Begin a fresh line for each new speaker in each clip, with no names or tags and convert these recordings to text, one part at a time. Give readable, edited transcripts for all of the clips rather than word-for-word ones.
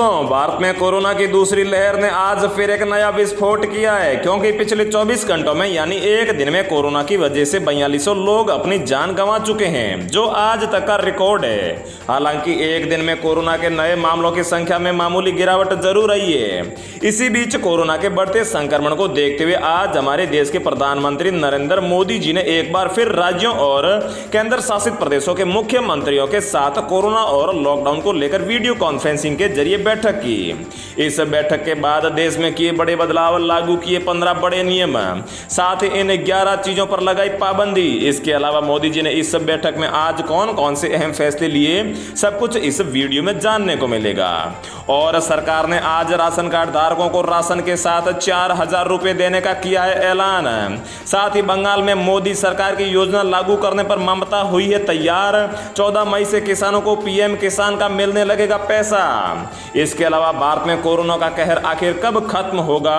भारत में कोरोना की दूसरी लहर ने आज फिर एक नया विस्फोट किया है, क्योंकि पिछले 24 घंटों में यानी एक दिन में कोरोना की वजह से 4200 लोग अपनी जान गंवा चुके हैं, जो आज तक का रिकॉर्ड है। हालांकि एक दिन में कोरोना के नए मामलों की संख्या में मामूली गिरावट जरूर आई है। इसी बीच कोरोना के बढ़ते संक्रमण को देखते हुए आज हमारे देश के प्रधानमंत्री नरेंद्र मोदी जी ने एक बार फिर राज्यों और केंद्र शासित प्रदेशों के मुख्यमंत्रियों के साथ कोरोना और लॉकडाउन को लेकर वीडियो कॉन्फ्रेंसिंग के जरिए बैठक की। इस बैठक के बाद देश में किए बड़े बदलाव, लागू किए 15 बड़े नियम, साथ ही इन 11 चीजों पर लगाई पाबंदी। इसके अलावा मोदी जी ने इस बैठक में आज कौन कौन से अहम फैसले लिए, सब कुछ इस वीडियो में जानने को मिलेगा। और सरकार ने आज राशन कार्ड धारकों को राशन के साथ 4000 रुपए देने का किया है ऐलान। साथ ही बंगाल में मोदी सरकार की योजना लागू करने पर ममता हुई है तैयार। 14 मई से किसानों को पीएम किसान का मिलने लगेगा पैसा। इसके अलावा भारत में कोरोना का कहर आखिर कब खत्म होगा,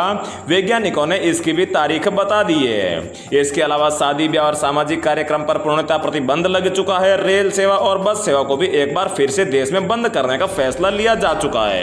वैज्ञानिकों ने इसकी भी तारीख बता दी है। इसके अलावा शादी ब्याह और सामाजिक कार्यक्रम पर पूर्णतः प्रतिबंध लग चुका है। रेल सेवा और बस सेवा को भी एक बार फिर से देश में बंद करने का फैसला लिया जा चुका है।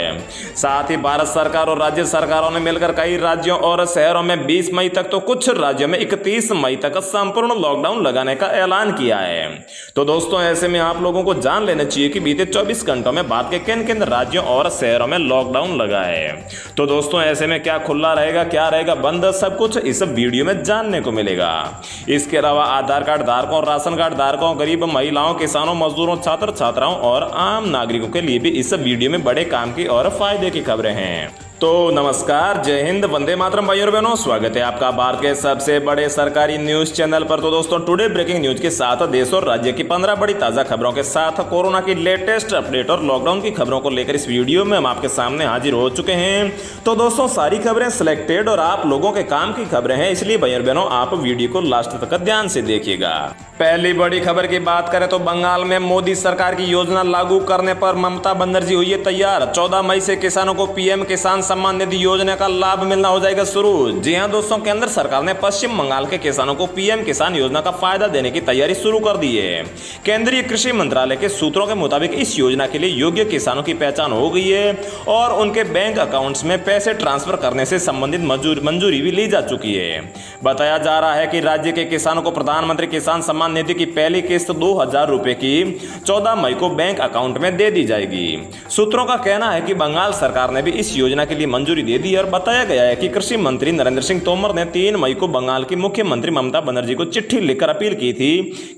साथ ही भारत सरकार और राज्य सरकारों ने मिलकर कई राज्यों और शहरों में 20 मई तक तो कुछ राज्यों में 31 मई तक संपूर्ण लॉकडाउन लगाने का ऐलान किया है। तो दोस्तों, ऐसे में आप लोगों को जान लेना चाहिए कि बीते 24 घंटों में भारत के किन किन राज्यों और शहरों में लॉकडाउन लगा है। तो दोस्तों, ऐसे में क्या खुला रहेगा, क्या रहेगा बंद, सब कुछ इस वीडियो में जानने को मिलेगा। इसके अलावा आधार कार्ड धारकों, राशन कार्ड धारकों, गरीब महिलाओं, किसानों, मजदूरों, छात्र छात्राओं और आम नागरिकों के लिए भी इस वीडियो में बड़े काम की और फायदे की खबरें हैं। तो नमस्कार, जय हिंद, वंदे मातरम भाइयों और बहनों, स्वागत है आपका भारत के सबसे बड़े सरकारी न्यूज चैनल पर। तो दोस्तों, टुडे ब्रेकिंग न्यूज के साथ देश और राज्य की 15 बड़ी ताजा खबरों के साथ कोरोना की लेटेस्ट अपडेट और लॉकडाउन की खबरों को लेकर इस वीडियो में हम आपके सामने हाजिर हो चुके हैं। तो दोस्तों, सारी खबरें सिलेक्टेड और आप लोगों के काम की खबरें हैं, इसलिए भाइयों और बहनों आप वीडियो को लास्ट तक ध्यान से देखिएगा। पहली बड़ी खबर की बात करें तो बंगाल में मोदी सरकार की योजना लागू करने पर ममता बनर्जी हुई है तैयार। 14 मई से किसानों को पीएम किसान सम्मान निधि योजना का लाभ मिलना हो जाएगा शुरू। जी हां दोस्तों, केंद्र सरकार ने पश्चिम बंगाल के किसानों को पीएम किसान योजना का फायदा देने की तैयारी शुरू कर दी है। केंद्रीय कृषि मंत्रालय के सूत्रों के मुताबिक इस योजना के लिए योग्य किसानों की पहचान हो गई है और उनके बैंक अकाउंट्स में पैसे ट्रांसफर करने से संबंधित मंजूरी भी ली जा चुकी है। बताया जा रहा है कि राज्य के किसानों को प्रधानमंत्री किसान सम्मान निधि की पहली किस्त 2000 रुपए की 14 मई को बैंक अकाउंट में दे दी जाएगी। सूत्रों का कहना है कि बंगाल सरकार ने भी इस योजना के लिए मंजूरी दे दी और बताया गया है कि कृषि मंत्री नरेंद्र सिंह तोमर ने 3 मई को बंगाल की मुख्यमंत्री ममता बनर्जी को चिट्ठी लिखकर अपील की थी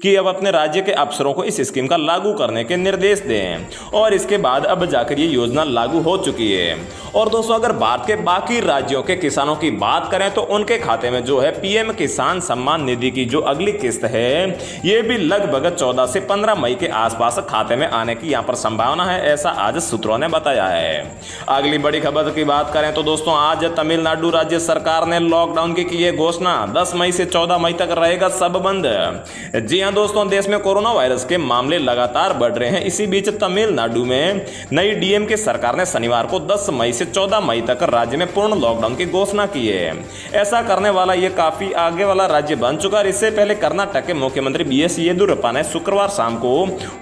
कि अब अपने राज्य के अफसरों को इस स्कीम का लागू करने के निर्देश दें, और इसके बाद अब जाकर ये योजना लागू हो चुकी है। और दोस्तों, अगर भारत के बाकी राज्यों के किसानों की बात करें तो उनके खाते में जो है पीएम किसान सम्मान निधि की जो अगली किस्त है, ये भी लगभग 14 से 15 मई के आसपास खाते में आने की यहां पर संभावना है, ऐसा आज सूत्रों ने बताया है। अगली बड़ी खबर की बात करें तो दोस्तों, आज तमिलनाडु राज्य सरकार ने लॉकडाउन की है घोषणा। 10 मई से 14 मई तक रहेगा सब बंद। जी हां दोस्तों, देश में कोरोना वायरस के मामले लगातार बढ़ रहे हैं। इसी बीच तमिलनाडु में नई डीएमके सरकार ने शनिवार को 10 मई से 14 मई तक राज्य में पूर्ण लॉकडाउन की घोषणा की है। ऐसा करने वाला यह काफी आगे वाला राज्य बन चुका है। इससे पहले कर्नाटक के मुख्यमंत्री बीएस येदियुरप्पा ने शुक्रवार शाम को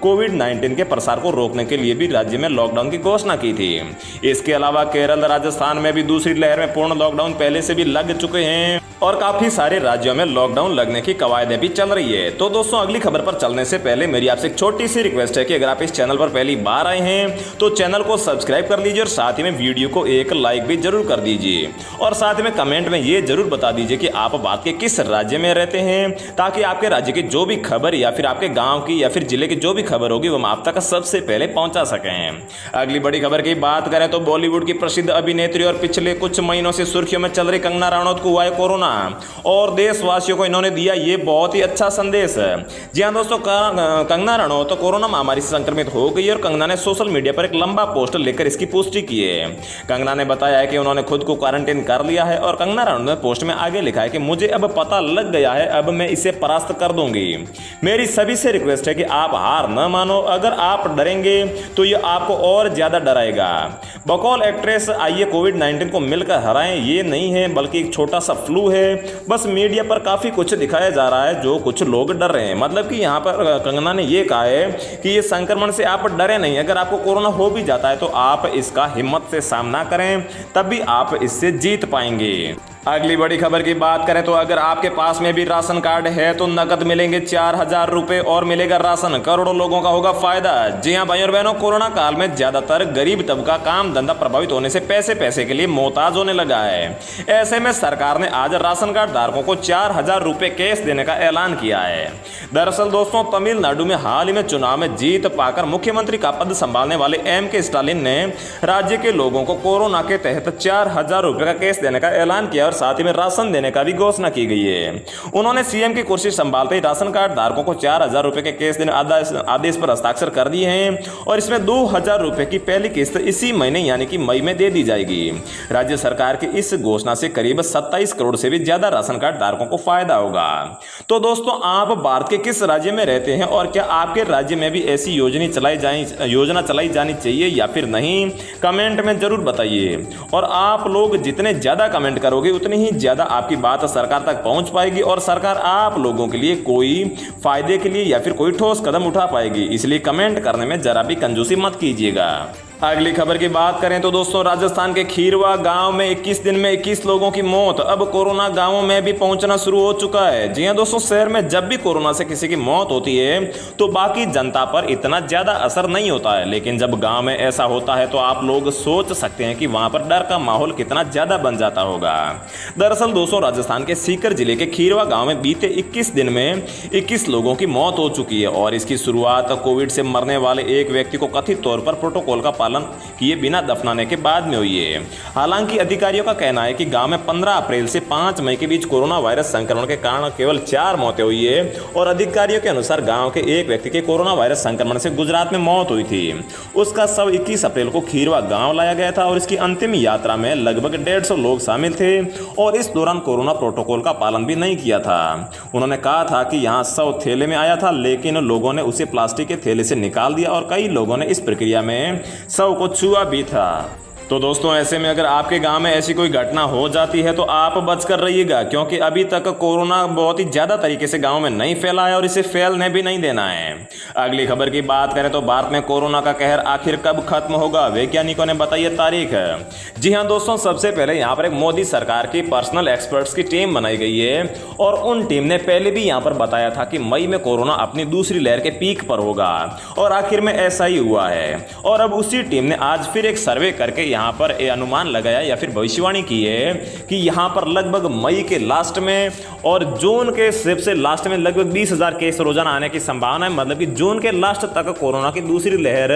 कोविड-19 के प्रसार को रोकने के लिए भी राज्य में लॉकडाउन की घोषणा की थी। इसके अलावा केरल, राजस्थान में भी दूसरी लहर में पूर्ण लॉकडाउन पहले से भी लग चुके हैं और काफी सारे राज्यों में लॉकडाउन लगने की कवायदें भी चल रही है। तो दोस्तों, अगली खबर पर चलने से पहले मेरी आपसे एक छोटी सी रिक्वेस्ट है कि अगर आप इस चैनल पर पहली बार आए हैं तो चैनल को सब्सक्राइब कर लीजिए और साथ ही में वीडियो को एक लाइक भी जरूर कर दीजिए, और साथ में कमेंट में ये जरूर बता दीजिए कि आप भारत के किस राज्य में रहते हैं, ताकि आपके राज्य की जो भी खबर या फिर आपके गांव की या फिर जिले की जो भी खबर होगी वो हम आप तक सबसे पहले पहुंचा सकें। अगली बड़ी खबर की बात करें तो बॉलीवुड की प्रसिद्ध अभिनेत्री और पिछले कुछ महीनों से सुर्खियों में चल रही कंगना रनौत को हुआ है कोरोना, और देशवासियों को इन्होंने दिया ये बहुत ही अच्छा संदेश। जी हां दोस्तों, कंगना रनौत तो कोरोना महामारी से संक्रमित हो गई और कंगना ने सोशल मीडिया पर एक लंबा पोस्ट लेकर इसकी पुष्टि की है। कंगना ने बताया है कि उन्होंने खुद को क्वारंटाइन कर लिया है, और कंगना रनौत ने पोस्ट में आगे लिखा है कि मुझे अब पता लग गया है, अब मैं इसे परास्त कर दूंगी। मेरी सभी से रिक्वेस्ट है कि आप हार न मानो, अगर आप डरेंगे तो ये आपको और ज्यादा डराएगा। बकौल एक्ट्रेस आइए कोविड-19 को मिलकर हराएं, ये नहीं है बल्कि एक छोटा सा फ्लू है। है। बस मीडिया पर काफ़ी कुछ दिखाया जा रहा है जो कुछ लोग डर रहे हैं। मतलब कि यहाँ पर कंगना ने ये कहा है कि ये संक्रमण से आप डरे नहीं, अगर आपको कोरोना हो भी जाता है तो आप इसका हिम्मत से सामना करें, तभी आप इससे जीत पाएंगे। अगली बड़ी खबर की बात करें तो अगर आपके पास में भी राशन कार्ड है तो नकद मिलेंगे 4000 रुपए और मिलेगा राशन, करोड़ों लोगों का होगा फायदा। जी हां भाई और बहनों, कोरोना काल में ज्यादातर गरीब तबका काम धंधा प्रभावित होने से पैसे के लिए मोहताज होने लगा है। ऐसे में सरकार ने आज राशन कार्ड धारकों को 4000 रुपए कैश देने का ऐलान किया है। दरअसल दोस्तों, तमिलनाडु में हाल ही में चुनाव में जीत पाकर मुख्यमंत्री का पद संभालने वाले M.K. स्टालिन ने राज्य के लोगों को कोरोना के तहत 4000 रुपए का कैश देने का ऐलान किया और साथ ही में राशन देने का भी घोषणा की गई है। उन्होंने सीएम की कुर्सी संभालते ही राशन कार्ड धारकों को 4000 रुपए के कैश देने आदेश पर हस्ताक्षर कर दिए हैं और इसमें 2000 रुपए की पहली किस्त इसी महीने यानी कि मई में दे दी जाएगी। राज्य सरकार की इस घोषणा से करीब 27 करोड़ से भी ज्यादा राशन कार्ड धारकों को फायदा होगा। तो दोस्तों, आप भारत के किस राज्य में रहते हैं और क्या आपके राज्य में भी ऐसी योजना चलाई जानी चाहिए या फिर नहीं, कमेंट में जरूर बताइए। और आप लोग जितने ज्यादा कमेंट करोगे उतनी ही ज्यादा आपकी बात सरकार तक पहुंच पाएगी और सरकार आप लोगों के लिए कोई फायदे के लिए या फिर कोई ठोस कदम उठा पाएगी। इसलिए कमेंट करने में जरा भी कंजूसी मत कीजिएगा। अगली खबर की बात करें तो दोस्तों, राजस्थान के खीरवा गांव में 21 दिन में 21 लोगों की मौत। अब कोरोना गांवों में भी पहुंचना शुरू हो चुका है। जी हां दोस्तों, शहर में जब भी कोरोना से किसी की मौत होती है तो बाकी जनता पर इतना ज्यादा असर नहीं होता है, लेकिन जब गांव में ऐसा होता है तो आप लोग सोच सकते हैं कि वहां पर डर का माहौल कितना ज्यादा बन जाता होगा। दरअसल दोस्तों, राजस्थान के सीकर जिले के खीरवा गाँव में बीते 21 दिन में 21 लोगों की मौत हो चुकी है और इसकी शुरुआत कोविड से मरने वाले एक व्यक्ति को कथित तौर पर प्रोटोकॉल का पालन किए बिना दफनाने के बाद में हुई है। हालांकि अधिकारियों का कहना है कि गांव में 15 अप्रैल से 5 मई के बीच कोरोना वायरस संक्रमण के कारण केवल 4 मौतें हुई है और अधिकारियों के अनुसार गांव के एक व्यक्ति के कोरोना वायरस संक्रमण से गुजरात में मौत हुई थी। उसका शव 21 अप्रैल को खीरवा गांव लाया गया था और इसकी अंतिम यात्रा में लगभग 150 लोग शामिल थे और इस दौरान कोरोना प्रोटोकॉल का पालन भी नहीं किया था। उन्होंने कहा था कि यहाँ शव थैले में आया था, लेकिन लोगों ने उसे प्लास्टिक के थैले से निकाल दिया और कई लोगों ने इस प्रक्रिया में शव को छुआ भी था। तो दोस्तों, ऐसे में अगर आपके गांव में ऐसी कोई घटना हो जाती है तो आप बचकर रहिएगा, क्योंकि अभी तक कोरोना बहुत ही ज़्यादा तरीके से गांव में नहीं फैला है और इसे फैलने भी नहीं देना है। अगली खबर की बात करें तो भारत में कोरोना का कहर आखिर कब खत्म होगा, वैज्ञानिकों ने बताई है तारीख। जी हाँ दोस्तों, सबसे पहले यहाँ पर एक मोदी सरकार की पर्सनल एक्सपर्ट्स की टीम बनाई गई है और उन टीम ने पहले भी यहाँ पर बताया था कि मई में कोरोना अपनी दूसरी लहर के पीक पर होगा और आखिर में ऐसा ही हुआ है। और अब उसी टीम ने आज फिर एक सर्वे करके यहाँ पर अनुमान लगाया या फिर भविष्यवाणी की है कि यहाँ पर लगभग मई के लास्ट में और जून के सबसे लास्ट में लगभग 20,000 केस रोजाना आने की संभावना है। मतलब कि जून के लास्ट तक कोरोना की दूसरी लहर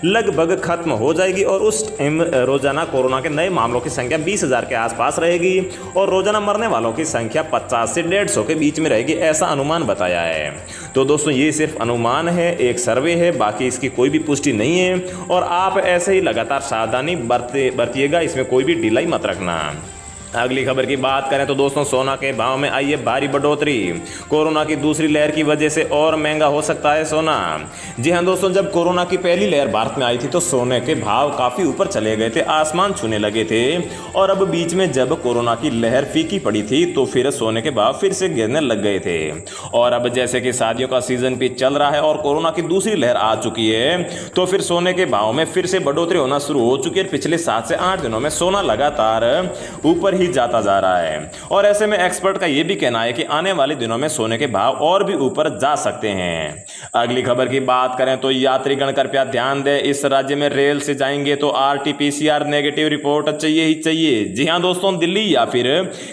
लगभग खत्म हो जाएगी और उस टाइम रोजाना कोरोना के नए मामलों की संख्या 20,000 के आसपास रहेगी और रोजाना मरने वालों की संख्या 50 से 150 के बीच में रहेगी, ऐसा अनुमान बताया है। तो दोस्तों, ये सिर्फ अनुमान है, एक सर्वे है, बाकी इसकी कोई भी पुष्टि नहीं है और आप ऐसे ही लगातार सावधानी बरतिएगा, इसमें कोई भी ढिलाई मत रखना। अगली खबर की बात करें तो दोस्तों, सोना के भाव में आई है भारी बढ़ोतरी। कोरोना की दूसरी लहर की वजह से और महंगा हो सकता है सोना। जी हां दोस्तों, जब कोरोना की पहली लहर भारत में आई थी तो सोने के भाव काफ़ी ऊपर चले गए थे, आसमान छूने लगे थे और अब बीच में जब कोरोना की लहर फीकी पड़ी थी तो फिर सोने के भाव फिर से गिरने लग गए थे। और अब जैसे कि शादियों का सीजन भी चल रहा है और कोरोना की दूसरी लहर आ चुकी है तो फिर सोने के भाव में फिर से बढ़ोतरी होना शुरू हो चुकी है। पिछले 7 से 8 दिनों में सोना लगातार ऊपर जाता जा रहा है और ऐसे में एक्सपर्ट का यह भी कहना है कि आने वाले दिनों में सोने के भाव और भी ऊपर जा सकते हैं। अगली खबर की बात करें तो यात्रीगण कृपया ध्यान दें, इस राज्य में रेल से जाएंगे तो RT-PCR नेगेटिव रिपोर्ट चाहिए ही चाहिए। जी हां दोस्तों, दिल्ली या फिर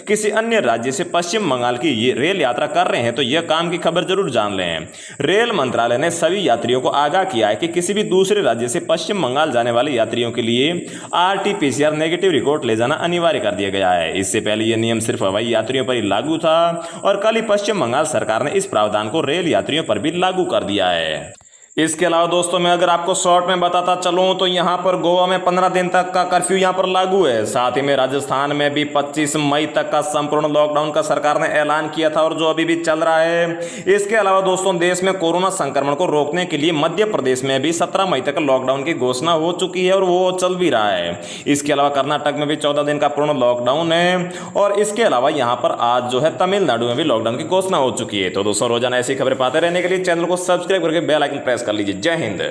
किसी अन्य राज्य से पश्चिम बंगाल की ये रेल यात्रा कर रहे हैं तो यह काम की खबर जरूर जान लें। रेल मंत्रालय ने सभी यात्रियों को आगाह किया है कि किसी भी दूसरे राज्य से पश्चिम बंगाल जाने वाले यात्रियों के लिए RT-PCR नेगेटिव रिपोर्ट ले जाना अनिवार्य कर दिया गया है। इससे पहले यह नियम सिर्फ हवाई यात्रियों पर ही लागू था और कल ही पश्चिम बंगाल सरकार ने इस प्रावधान को रेल यात्रियों पर भी लागू कर दिया है। इसके अलावा दोस्तों मैं अगर आपको शॉर्ट में बताता चलूं तो यहाँ पर गोवा में 15 दिन तक का कर्फ्यू यहाँ पर लागू है। साथ ही में राजस्थान में भी 25 मई तक का संपूर्ण लॉकडाउन का सरकार ने ऐलान किया था और जो अभी भी चल रहा है। इसके अलावा दोस्तों देश में कोरोना संक्रमण को रोकने के लिए मध्य प्रदेश में भी 17 मई तक लॉकडाउन की घोषणा हो चुकी है और वो चल भी रहा है। इसके अलावा कर्नाटक में भी 14 दिन का पूर्ण लॉकडाउन है और इसके अलावा यहाँ पर आज जो है तमिलनाडु में भी लॉकडाउन की घोषणा हो चुकी है। तो दोस्तों रोजाना ऐसी खबरें पाते रहने के लिए चैनल को सब्सक्राइब करके बेल आइकन प्रेस कर लीजिए। जय हिंद।